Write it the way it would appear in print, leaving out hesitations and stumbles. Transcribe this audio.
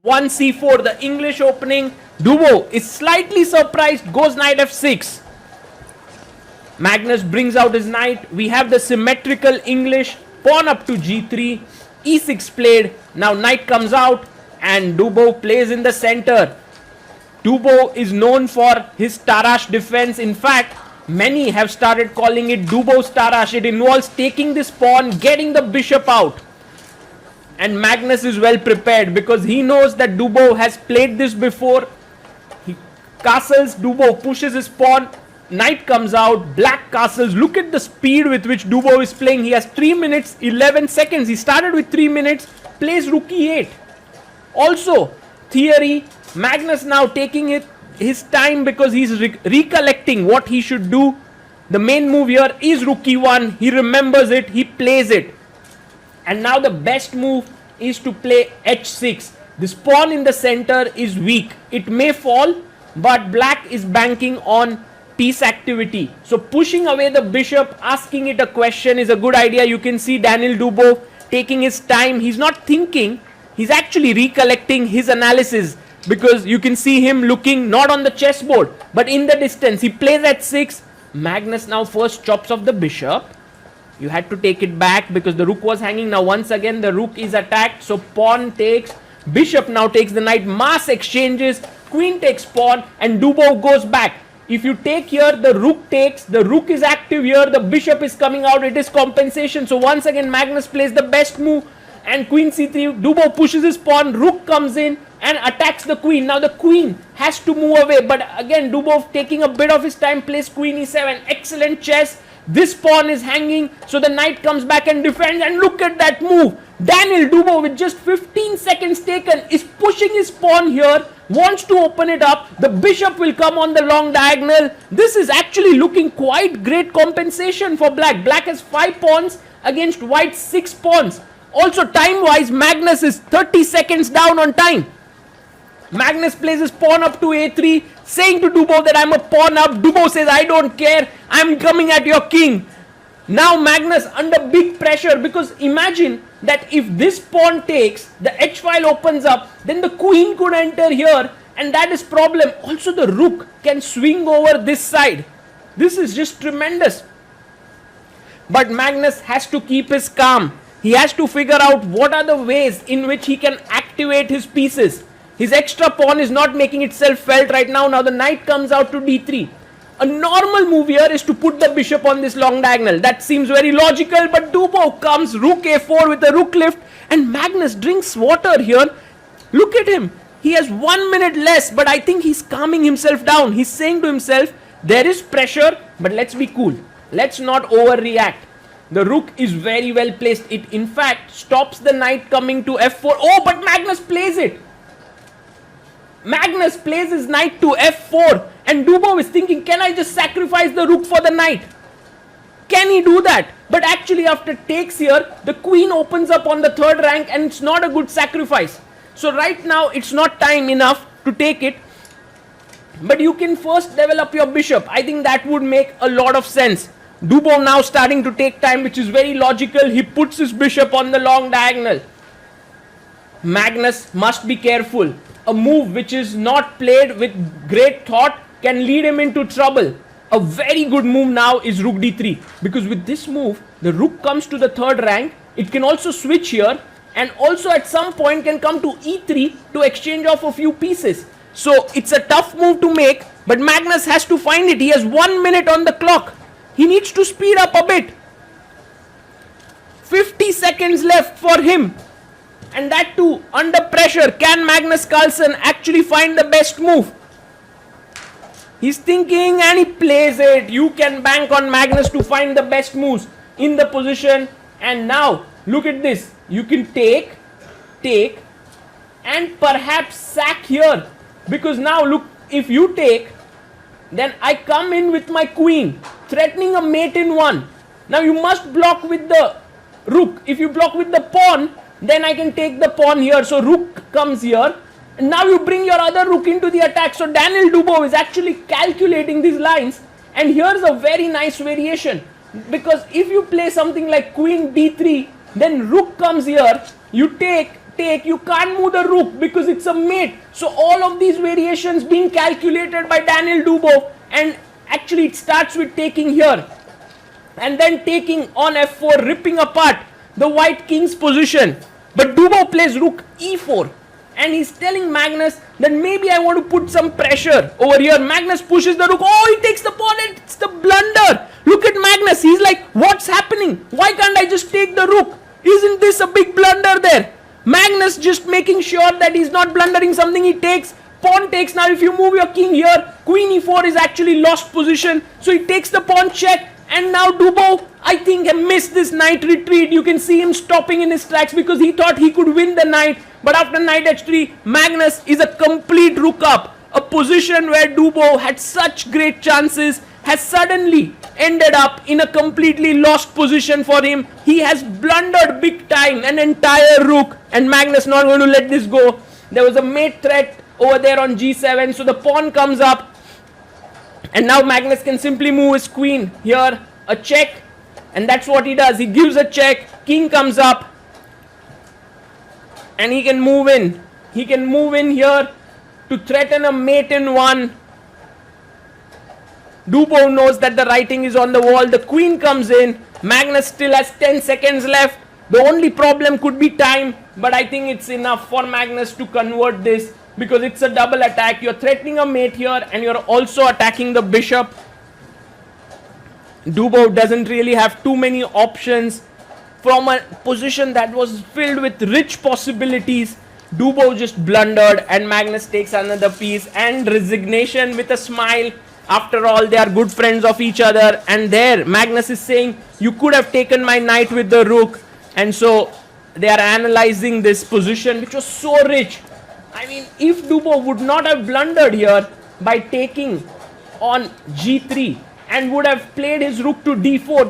1 c4, the English opening. Dubov is slightly surprised, goes knight f6. Magnus brings out his knight. We have the symmetrical English. Pawn up to g3. e6 played. Now knight comes out and Dubov plays in the center. Dubov is known for his Tarrasch defense. In fact, many have started calling it Dubov's Tarrasch. It involves taking this pawn, getting the bishop out. And Magnus is well prepared because he knows that Dubov has played this before. He castles, Dubov pushes his pawn, knight comes out, black castles. Look at the speed with which Dubov is playing. He has 3 minutes 11 seconds. He started with 3 minutes, plays rook e8. Also, theory, Magnus now taking his time because he's recollecting what he should do. The main move here is rook e1. He remembers it, he plays it. And now the best move is to play h6. This pawn in the center is weak. It may fall, but black is banking on piece activity. So pushing away the bishop, asking it a question is a good idea. You can see Daniil Dubov taking his time. He's not thinking. He's actually recollecting his analysis because you can see him looking not on the chessboard, but in the distance. He plays h6. Magnus now first chops off the bishop. You had to take it back because the rook was hanging. Now once again the rook is attacked. So pawn takes, bishop now takes the knight, mass exchanges, queen takes pawn and Dubov goes back. If you take here, the rook takes, the rook is active here, the bishop is coming out, it is compensation. So once again Magnus plays the best move and queen c3, Dubov pushes his pawn, rook comes in and attacks the queen. Now the queen has to move away, but again Dubov taking a bit of his time, plays queen e7, excellent chess. This pawn is hanging, so the knight comes back and defends, and look at that move. Daniil Dubov with just 15 seconds taken is pushing his pawn here, wants to open it up. The bishop will come on the long diagonal. This is actually looking quite great compensation for black. Black has 5 pawns against white's 6 pawns. Also time wise, Magnus is 30 seconds down on time. Magnus plays his pawn up to a3, saying to Dubov that I'm a pawn up. Dubov says, I don't care, I'm coming at your king. Now Magnus under big pressure because imagine that if this pawn takes, the h file opens up, then the queen could enter here and that is problem. Also the rook can swing over this side. This is just tremendous. But Magnus has to keep his calm. He has to figure out what are the ways in which he can activate his pieces. His extra pawn is not making itself felt right now. Now the knight comes out to d3. A normal move here is to put the bishop on this long diagonal. That seems very logical, but Dubov comes rook a4 with a rook lift and Magnus drinks water here. Look at him. He has 1 minute less, but I think he's calming himself down. He's saying to himself, there is pressure, but let's be cool. Let's not overreact. The rook is very well placed. It in fact stops the knight coming to f4. Oh, but Magnus plays it. Magnus plays his knight to f4 and Dubov is thinking, can I just sacrifice the rook for the knight? Can he do that? But actually after takes here, the queen opens up on the third rank and it's not a good sacrifice. So right now it's not time enough to take it. But you can first develop your bishop. I think that would make a lot of sense. Dubov now starting to take time, which is very logical. He puts his bishop on the long diagonal. Magnus must be careful. A move which is not played with great thought can lead him into trouble. A very good move now is rook d3 because with this move the rook comes to the third rank. It can also switch here and also at some point can come to e3 to exchange off a few pieces. So it's a tough move to make, but Magnus has to find it. He has 1 minute on the clock. He needs to speed up a bit. 50 seconds left for him. And that too under pressure. Can Magnus Carlsen actually find the best move? He's thinking and he plays it. You can bank on Magnus to find the best moves in the position. And now look at this. You can take and perhaps sack here. Because now look, if you take, then I come in with my queen, threatening a mate in one. Now you must block with the rook. If you block with the pawn, then I can take the pawn here. So rook comes here. And now you bring your other rook into the attack. So Daniil Dubov is actually calculating these lines. And here's a very nice variation. Because if you play something like queen d3, then rook comes here. You take take, you can't move the rook because it's a mate. So all of these variations being calculated by Daniel Dubow, and actually it starts with taking here and then taking on f4, ripping apart the white king's position. But Dubow plays rook e4, and he's telling Magnus that maybe I want to put some pressure over here. Magnus pushes the rook. Oh, he takes the pawn, and it's the blunder. Look at Magnus. He's like, what's happening? Why can't I just take the rook? Isn't this a big blunder there? Magnus just making sure that he's not blundering something. He takes, pawn takes. Now if you move your king here, queen e4 is actually lost position. So he takes the pawn check. And now Dubow, I think, missed this knight retreat. You can see him stopping in his tracks because he thought he could win the knight. But after knight h3, Magnus is a complete rook up. A position where Dubow had such great chances has suddenly ended up in a completely lost position for him. He has blundered big time, an entire rook, and Magnus not going to let this go. There was a mate threat over there on g7, so the pawn comes up. And now Magnus can simply move his queen here, a check, and that's what he does. He gives a check, king comes up, and he can move in. He can move in here to threaten a mate in one. Dubow knows that the writing is on the wall. The queen comes in. Magnus still has 10 seconds left. The only problem could be time, but I think it's enough for Magnus to convert this, because it's a double attack. You're threatening a mate here and you're also attacking the bishop. Dubow doesn't really have too many options from a position that was filled with rich possibilities. Dubow just blundered, and Magnus takes another piece, and resignation with a smile. After all, they are good friends of each other, and there Magnus is saying, you could have taken my knight with the rook. And so they are analyzing this position, which was so rich. I mean, if Dubow would not have blundered here by taking on g3 and would have played his rook to d4,